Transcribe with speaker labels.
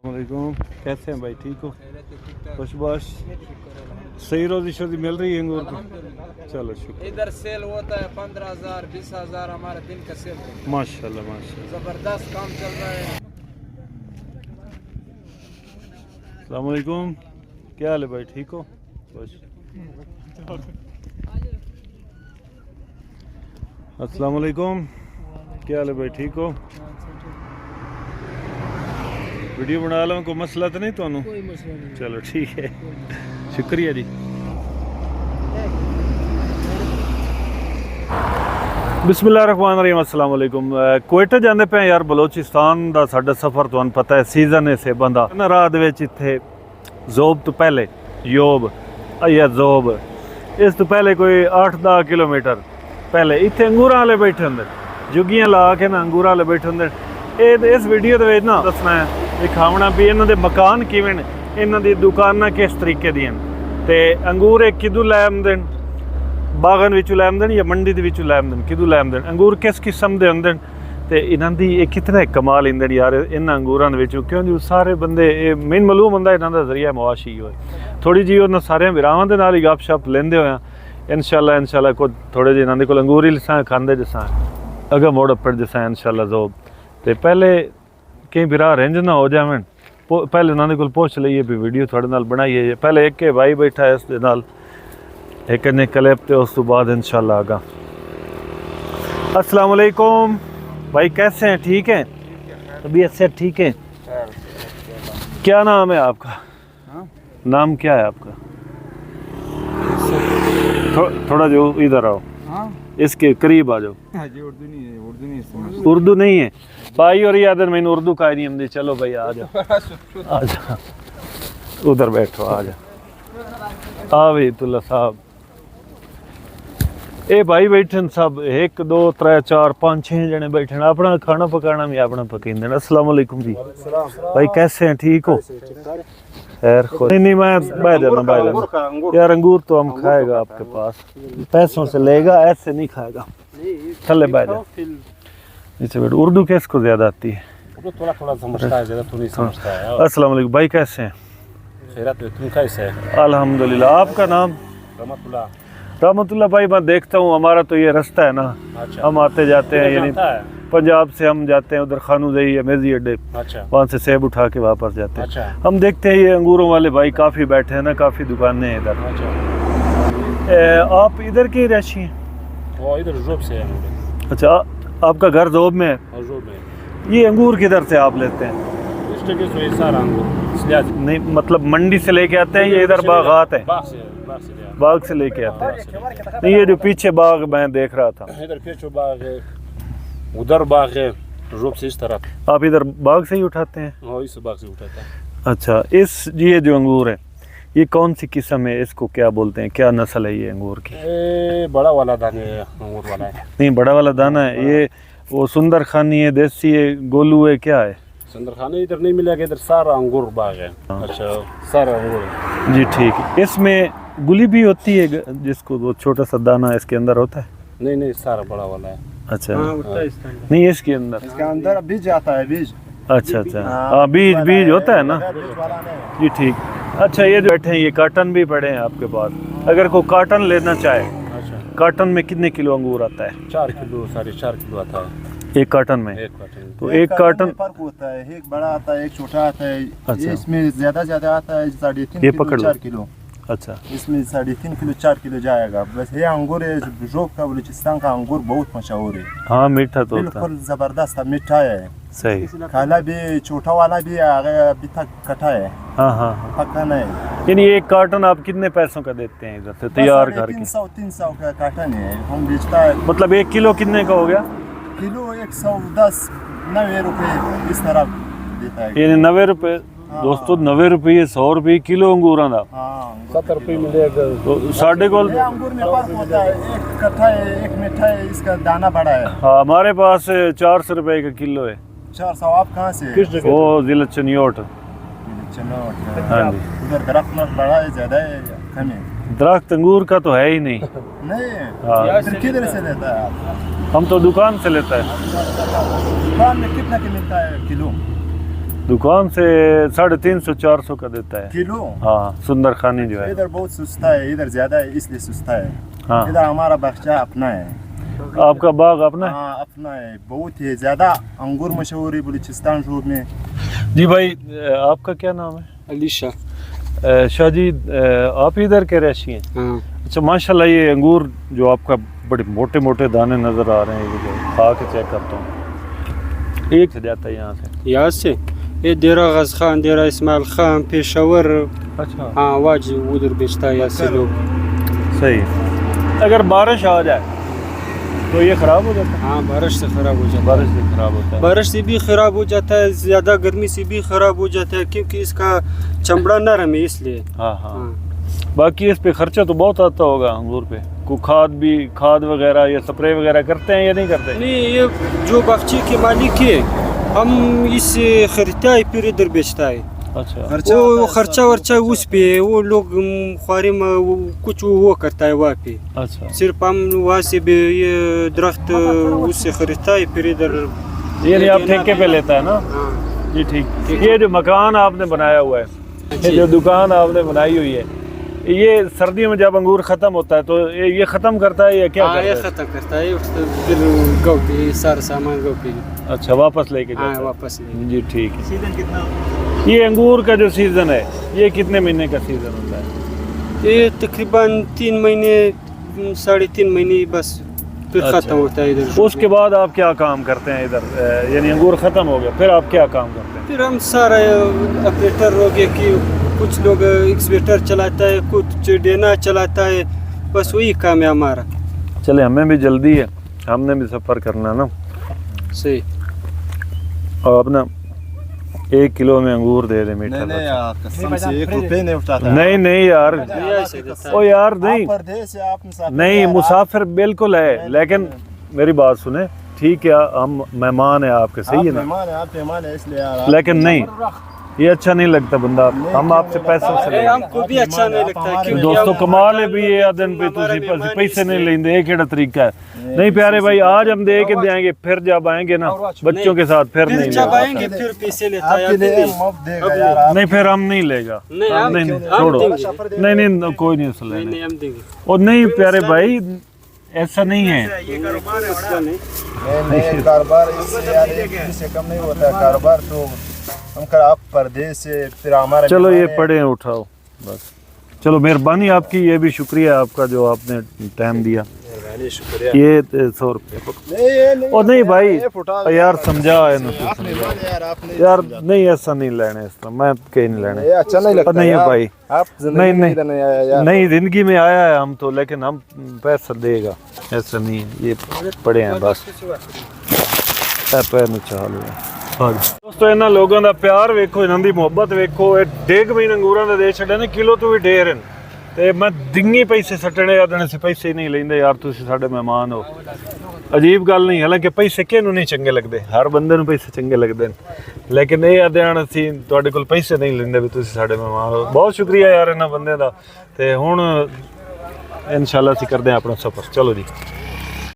Speaker 1: वालेकुम, कैसे हैं भाई? ठीक हो? खुशबाश, सही रोजी शोजी मिल रही है अंगूर की? चलो शुक्र।
Speaker 2: इधर सेल होता है 15,000 20,000 हमारे दिन का सेल है।
Speaker 1: माशाल्लाह माशाल्लाह।
Speaker 2: जबरदस्त काम चल रहा है।
Speaker 1: अस्सलाम वालेकुम, क्या हाल है भाई? ठीक हो? खुश। अस्सलाम वालेकुम, क्या हाल है भाई? ठीक हो? वीडियो बना लो, कोई मसला तो नहीं ਤੁਹਾਨੂੰ?
Speaker 2: कोई मसला नहीं।
Speaker 1: चलो ठीक है, शुक्रिया जी। बिस्मिल्लाहिर्रहमानिर्रहीम, अस्सलाम वालेकुम। कुवैत ਜਾਂਦੇ ਪਏ ਯਾਰ। ਬਲੋਚਿਸਤਾਨ ਦਾ ਸਾਡਾ ਸਫ਼ਰ ਤੁਹਾਨੂੰ ਪਤਾ ਹੈ, ਸੀਜ਼ਨ ਹੈ ਸੇਬਾਂ ਦਾ ਨਾ। ਰਾਹ ਦੇ ਵਿੱਚ ਇੱਥੇ ਜ਼ੋਬ ਤੋਂ ਪਹਿਲੇ ਯੋਬ ਅਯਾ ਜ਼ੋਬ ਇਸ ਤੋਂ ਪਹਿਲੇ ਕੋਈ 8-10 ਕਿਲੋਮੀਟਰ ਪਹਿਲੇ ਇੱਥੇ ਅੰਗੂਰਾਂ ਵਾਲੇ ਬੈਠੇ ਹੁੰਦੇ, ਜੁਗੀਆਂ ਲਾ ਕੇ ਨਾ ਅੰਗੂਰਾਂ ਵਾਲੇ ਬੈਠੇ ਹੁੰਦੇ। ਇਹ ਇਸ ਵੀਡੀਓ ਦੇ ਵਿੱਚ ਨਾ ਦੱਸਣਾ ਹੈ, ਦਿਖਾਉਣਾ ਵੀ ਇਹਨਾਂ ਦੇ ਮਕਾਨ ਕਿਵੇਂ ਨੇ, ਇਹਨਾਂ ਦੀ ਦੁਕਾਨਾਂ ਕਿਸ ਤਰੀਕੇ ਦੀਆਂ ਨੇ, ਤੇ ਅੰਗੂਰ ਇਹ ਕਿਦੋਂ ਲੈ ਆਉਂਦੇ ਨੇ, ਬਾਗਨ ਵਿੱਚੋਂ ਲੈ ਆਉਂਦੇ ਨੇ ਜਾਂ ਮੰਡੀ ਦੇ ਵਿੱਚੋਂ ਲੈ ਆਉਂਦੇ ਨੇ, ਕਿਦੋਂ ਲੈ ਆਉਂਦੇ ਨੇ, ਅੰਗੂਰ ਕਿਸ ਕਿਸਮ ਦੇ ਹੁੰਦੇ ਨੇ, ਤੇ ਇਹਨਾਂ ਦੀ ਇਹ ਕਿਤਨਾ ਕਮਾਲ ਹੁੰਦੇ ਨੇ ਯਾਰ ਇਹਨਾਂ ਅੰਗੂਰਾਂ ਦੇ ਵਿੱਚੋਂ। ਕਿਉਂਕਿ ਸਾਰੇ ਬੰਦੇ ਇਹ ਮੈਨੂੰ ਮਾਲੂਮ ਹੁੰਦਾ ਇਹਨਾਂ ਦਾ ਜ਼ਰੀਆ ਮੁਆਸ਼ੀ ਹੋਏ। ਥੋੜੀ ਜਿਹੀ ਉਹਨਾਂ ਸਾਰਿਆਂ ਵਿਰਾਵਾਂ ਦੇ ਨਾਲ ਹੀ ਗੱਪਸ਼ਪ ਲੈਂਦੇ ਹੋਇਆ ਇਨਸ਼ਾਅੱਲਾ ਕੋਈ ਥੋੜੇ ਜਿਹੇ ਇਹਨਾਂ ਦੇ ਕੋਲ ਅੰਗੂਰ ਹੀ ਲਸਾਂ ਖਾਂਦੇ ਜਸਾਂ ਅਗਾ ਮੋੜ ਅੱਪੜ ਜਸਾਂ ਇਨਸ਼ਾਅੱਲਾ ਜ਼ੋਬ। ਤੇ ਪਹਿਲੇ कई बिरा रेंज ना हो जावन, पहले उन्होंने को पूछ लीए भी वीडियो थोड़े नाल बनाइए। पहले एक के भाई बैठा है इस नाल एक ने क्लिप ते उस तो बाद इंशाल्लाह आगा। अस्सलाम वालेकुम भाई, कैसे हैं? ठीक है, तबीयत से ठीक है? क्या नाम है आपका? नाम क्या है आपका? थोड़ा जो इधर आओ, इसके करीब आ जाओ। उर्दू नहीं है भाई, और याद मैंने उर्दू का नहीं हमने। चलो भाई आ जाओ, आ जाओ, उधर बैठो, आ जाओ। आ भाई तुल्ला साहब, ए भाई बैठे सब 1 2 3 4 5 6 जने बैठे, अपना खाना पकाना भी अपना पकाते। अस्सलाम वालेकुम जी भाई, कैसे हैं? ठीक हो? खैर नहीं मैं बह जाना भाई यार, अंगूर तो हम खाएगा आपके पास, पैसों से लेगा, ऐसे नहीं खाएगा। थले बह जा नीचे बैठ। उर्दू किसको ज्यादा आती है?
Speaker 2: थोड़ा थोड़ा समझता है, ज्यादा तो नहीं समझता है।
Speaker 1: अस्सलाम वालेकुम भाई, कैसे हैं?
Speaker 2: खैरियत है, तुम कैसे है?
Speaker 1: अल्हम्दुलिल्लाह। आपका नाम? रहमतुल्लाह भाई, मैं देखता हूँ हमारा तो ये रास्ता है ना।
Speaker 2: अच्छा।
Speaker 1: हम आते जाते हैं, यानी पंजाब से हम जाते हैं उधर खानूदई या मेजी अड्डे,
Speaker 2: अच्छा।
Speaker 1: वहाँ से सेब उठा के वापस जाते हैं।
Speaker 2: अच्छा।
Speaker 1: हम देखते हैं ये अंगूरों वाले भाई काफ़ी बैठे हैं ना, काफ़ी दुकानें हैं इधर।
Speaker 2: अच्छा।
Speaker 1: आप इधर के रहशी हैं?
Speaker 2: वो इधर जोब से है।
Speaker 1: अच्छा, आपका घर जोब में है?
Speaker 2: जोब में।
Speaker 1: ये अंगूर किधर से आप लेते हैं?
Speaker 2: इस जगह से सारा अंगूर
Speaker 1: नहीं मतलब मंडी से लेके आते हैं या इधर बागात है? बाग से लेके आते हैं। नहीं ये जो पीछे बाग मैं देख रहा था,
Speaker 2: इधर पीछे बाग है, उधर बाग है, रोड से इस तरफ।
Speaker 1: आप इधर बाग से ही उठाते हैं?
Speaker 2: हाँ, इस बाग से उठाता है।
Speaker 1: अच्छा, इस ये जो अंगूर है ये कौन सी किस्म है, इसको क्या बोलते हैं, क्या नस्ल है ये अंगूर की?
Speaker 2: बड़ा वाला दाना है, अंगूर वाला है।
Speaker 1: नहीं बड़ा वाला दाना है ये, वो सुंदर खानी है, देसी है, गोलू है, क्या है?
Speaker 2: सुंदर खानी इधर नहीं मिलेगा, इधर सारा अंगूर बाग है। अच्छा, सारा अंगूर है
Speaker 1: जी ठीक है। इसमें गुली भी होती है जिसको वो छोटा सा दाना इसके अंदर होता है?
Speaker 2: नहीं नहीं, सारा बड़ा वाला है।
Speaker 1: अच्छा। नहीं इसके अंदर
Speaker 3: बीज आता है, बीज।
Speaker 1: अच्छा अच्छा, हाँ बीज होता है ना जी ठीक। अच्छा, ये जो बैठे हैं ये काटन भी पड़े हैं आपके पास, अगर कोई काटन लेना चाहे? अच्छा। काटन में कितने किलो अंगूर आता है?
Speaker 2: 4 किलो 4.5 किलो आता है
Speaker 1: एक काटन में।
Speaker 2: एक कार्टन।
Speaker 1: तो एक कार्टन
Speaker 3: फर्क होता है, एक बड़ा आता है, एक छोटा आता है।
Speaker 1: अच्छा।
Speaker 3: इसमें ज्यादा आता है 3.5
Speaker 1: ये
Speaker 3: किलो
Speaker 1: पकड़ लो।
Speaker 3: 4 किलो।
Speaker 1: अच्छा,
Speaker 3: इसमें 3.5 किलो 4 किलो जाएगा। बस ये अंगूर है जोब का, बलूचिस्तान का अंगूर बहुत मशहूर है।
Speaker 1: हाँ मीठा तो होता है,
Speaker 3: बिल्कुल जबरदस्त मीठा है।
Speaker 1: सही।
Speaker 3: खाला भी छोटा वाला भी अभी तक कटा है।
Speaker 1: हाँ हाँ,
Speaker 3: पक्का नहीं।
Speaker 1: यानी एक कार्टन आप कितने पैसों का देते हैं इधर से तैयार करके?
Speaker 3: 300 का कार्टन है, हम बेचता है।
Speaker 1: मतलब 1 किलो कितने का हो गया?
Speaker 3: किलो 110 90 रुपए इस तरह देता है।
Speaker 1: यानी 90 रुपए दोस्तों, 90 रुपये 100 रुपये किलो अंगूर का।
Speaker 2: 70 रुपये मिलेगा।
Speaker 1: तो साढ़े को
Speaker 3: अंगूर में फर्क होता है, एक कट्ठा है, एक मीठा है, इसका दाना बड़ा है।
Speaker 1: हाँ हमारे पास 400 रुपये का किलो है।
Speaker 3: 400। आप कहाँ से?
Speaker 2: किस जगह?
Speaker 1: वो जिला चनियोट। हाँ जी।
Speaker 3: उधर दरख्त बड़ा है, ज्यादा है या कम है?
Speaker 1: दरख्त अंगूर का तो है ही नहीं।
Speaker 3: नहीं।
Speaker 1: हाँ।
Speaker 3: फिर किधर से लेता है आप?
Speaker 1: हम तो दुकान से लेता है।
Speaker 3: दुकान में कितना की मिलता है किलो?
Speaker 1: दुकान से 350-400 का देता है।
Speaker 3: किलो।
Speaker 1: हाँ, सुंदर खानी जो है।
Speaker 3: इधर बहुत सस्ता है, इधर ज्यादा है इसलिए सस्ता है।
Speaker 1: हाँ।
Speaker 3: इधर हमारा बगीचा अपना है।
Speaker 1: आपका बाग अपना है?
Speaker 3: हाँ अपना है, बहुत ही ज्यादा अंगूर मशहूर है बलूचिस्तान शोब में।
Speaker 1: जी भाई, आपका क्या नाम है?
Speaker 2: अलीशा।
Speaker 1: शाह जी, आप इधर के रहशी हैं?
Speaker 2: हाँ।
Speaker 1: अच्छा, माशाल्लाह ये अंगूर जो आपका बड़े मोटे मोटे दाने नज़र आ रहे हैं, ये जो खा के चेक करता हूँ, एक से जाता है यहाँ से?
Speaker 2: यहाँ से ये देरा गज खान, देरा इस्माइल खान, पेशावर।
Speaker 1: अच्छा,
Speaker 2: हाँ, वाज उधर बेचता है यहाँ से लोग।
Speaker 1: सही। अगर बारिश आ जाए तो ये ख़राब हो जाता है?
Speaker 2: हाँ, बारिश से ख़राब हो जाता है।
Speaker 1: बारिश से ख़राब होता है?
Speaker 2: बारिश से भी ख़राब हो जाता है, ज़्यादा गर्मी से भी ख़राब हो जाता है, क्योंकि इसका चमड़ा नरम है इसलिए।
Speaker 1: हाँ हाँ।
Speaker 2: हाँ।
Speaker 1: बाकी इस पे खर्चा तो बहुत आता होगा अंगूर पे। को खाद वगैरह या स्प्रे वगैरह करते हैं या नहीं करते?
Speaker 2: नहीं, ये जो बागीचे के मालिक है, हम इसे खरीदता है फिर इधर बेचता है।
Speaker 1: अच्छा,
Speaker 2: वो खर्चा वर्चा उस पे है, वो लोग ख्वारी में कुछ वो करता है वहाँ पे।
Speaker 1: अच्छा।
Speaker 2: सिर्फ हम वहाँ से भी ये दरख्त उससे खरीदता है फिर इधर।
Speaker 1: ये आप ठेके पे लेता है ना?
Speaker 2: हाँ
Speaker 1: जी ठीक। ये जो मकान आपने बनाया हुआ है, ये जो दुकान आपने बनाई हुई है, ये सर्दियों में जब अंगूर ख़त्म होता है तो ये ख़त्म करता है या क्या
Speaker 2: हाँ, ये
Speaker 1: करता है?
Speaker 2: ख़त्म करता है फिर गाँव पे सारा सामान गाँव पे।
Speaker 1: अच्छा, वापस लेके
Speaker 2: हाँ,
Speaker 1: जाता है?
Speaker 2: वापस ले।
Speaker 1: जी ठीक है। सीजन कितना? ये अंगूर का जो सीज़न है, ये कितने महीने का सीज़न होता है?
Speaker 2: ये तकरीबन 3 महीने 3.5 महीने बस, फिर
Speaker 1: अच्छा।
Speaker 2: ख़त्म होता है इधर।
Speaker 1: उसके बाद आप क्या काम करते हैं इधर? यानी अंगूर ख़त्म हो गया, फिर आप क्या काम करते हैं?
Speaker 2: फिर हम सारा ऑपरेटर हो गए कि कुछ लोग एक्सवेटर चलाता है, कुछ डेना चलाता है, बस वही काम है हमारा।
Speaker 1: चले, हमें भी जल्दी है, हमने भी सफ़र करना ना।
Speaker 2: सही।
Speaker 1: आप ना 1 किलो में अंगूर दे दे मीठा।
Speaker 3: नहीं यार, कसम से 1 रुपए नहीं उठाता।
Speaker 1: नहीं यार, ओ यार नहीं
Speaker 3: परदेश है, आप मुसाफिर
Speaker 1: नहीं,
Speaker 3: यार,
Speaker 1: मुसाफिर बिल्कुल है, लेकिन मेरी बात सुने, ठीक है, हम मेहमान है आपके, सही है ना?
Speaker 3: आप मेहमान है इसलिए यार।
Speaker 1: लेकिन नहीं, ये अच्छा नहीं लगता बंदा, हम आपसे पैसे से लेंगे।
Speaker 2: हमको भी अच्छा नहीं लगता, क्योंकि
Speaker 1: दोस्तों
Speaker 2: हम-
Speaker 1: कमाल है भी ये दिन पे
Speaker 2: हमारे
Speaker 1: तुसी
Speaker 2: मेहमान
Speaker 1: पैसे नहीं
Speaker 2: इसलिए-
Speaker 1: लेंगे, ये केड़ा तरीका है? नहीं प्यारे भाई, आज हम दे के देंगे, फिर जब आएंगे ना बच्चों के साथ फिर नहीं
Speaker 2: जब
Speaker 1: लेगा।
Speaker 2: आएंगे फिर पैसे लेता है।
Speaker 3: आपके लिए
Speaker 2: अभी
Speaker 3: मुफ्त देगा यार आप।
Speaker 1: नहीं फिर हम नहीं लेगा।
Speaker 2: नहीं, हम
Speaker 1: नहीं
Speaker 2: क्यों-
Speaker 1: नहीं,
Speaker 2: हम
Speaker 1: छोड़ो।
Speaker 2: देंगे।
Speaker 1: नहीं नहीं, कोई नहीं सुन
Speaker 2: नहीं,
Speaker 1: लेना।
Speaker 2: हम देंगे।
Speaker 1: और नहीं प्यारे भाई, ऐसा नहीं है।
Speaker 2: इसका नहीं।
Speaker 3: नहीं कारोबार इससे यार 1 रुपए से कम नहीं होता है कारोबार, तो हम कर आप परदेश से फिर हमारा।
Speaker 1: चलो ये पढ़े हैं, उठाओ बस। चलो, मेहरबानी आपकी, ये भी शुक्रिया आपका जो आपने टाइम दिया।
Speaker 3: शुक्रिया।
Speaker 1: ये 100 रुपये। और नहीं भाई यार, समझा है ना तू, समझा यार, नहीं ऐसा नहीं लेने, इस तरह मैं कहीं नहीं लेने।
Speaker 3: ये अच्छा नहीं लगता
Speaker 1: नहीं है भाई,
Speaker 3: आप
Speaker 1: नहीं नहीं
Speaker 3: नहीं
Speaker 1: नहीं, जिंदगी में आया है हम तो, लेकिन हम पैसा देगा ऐसा नहीं है। ये पड़े हैं बस, पैर में चाल दोस्तों, इन्होंने लोगों का प्यार वेखो, इन्हों की मुहब्बत वेखो। डेग महीने अंगूरों का दे छड़े ने, किलो तो भी ढेर हैं, ते मैं दिंगी पैसे सट्टने आदने से पैसे नहीं लेंदे यार, तुसीं साडे मेहमान हो। अजीब गल नहीं, हालांकि पैसे किहनूं नहीं चंगे लगदे, हर बंदे नूं पैसे चंगे लगदे ने, लेकिन ये आदन असीं तुहाडे कोल पैसे नहीं लेंदे भी तुसीं साडे मेहमान हो। बहुत शुक्रिया यार इन्हां बंदे दा। ते हुण इंशाअल्लाह असीं करदे हां अपना सफर। चलो जी।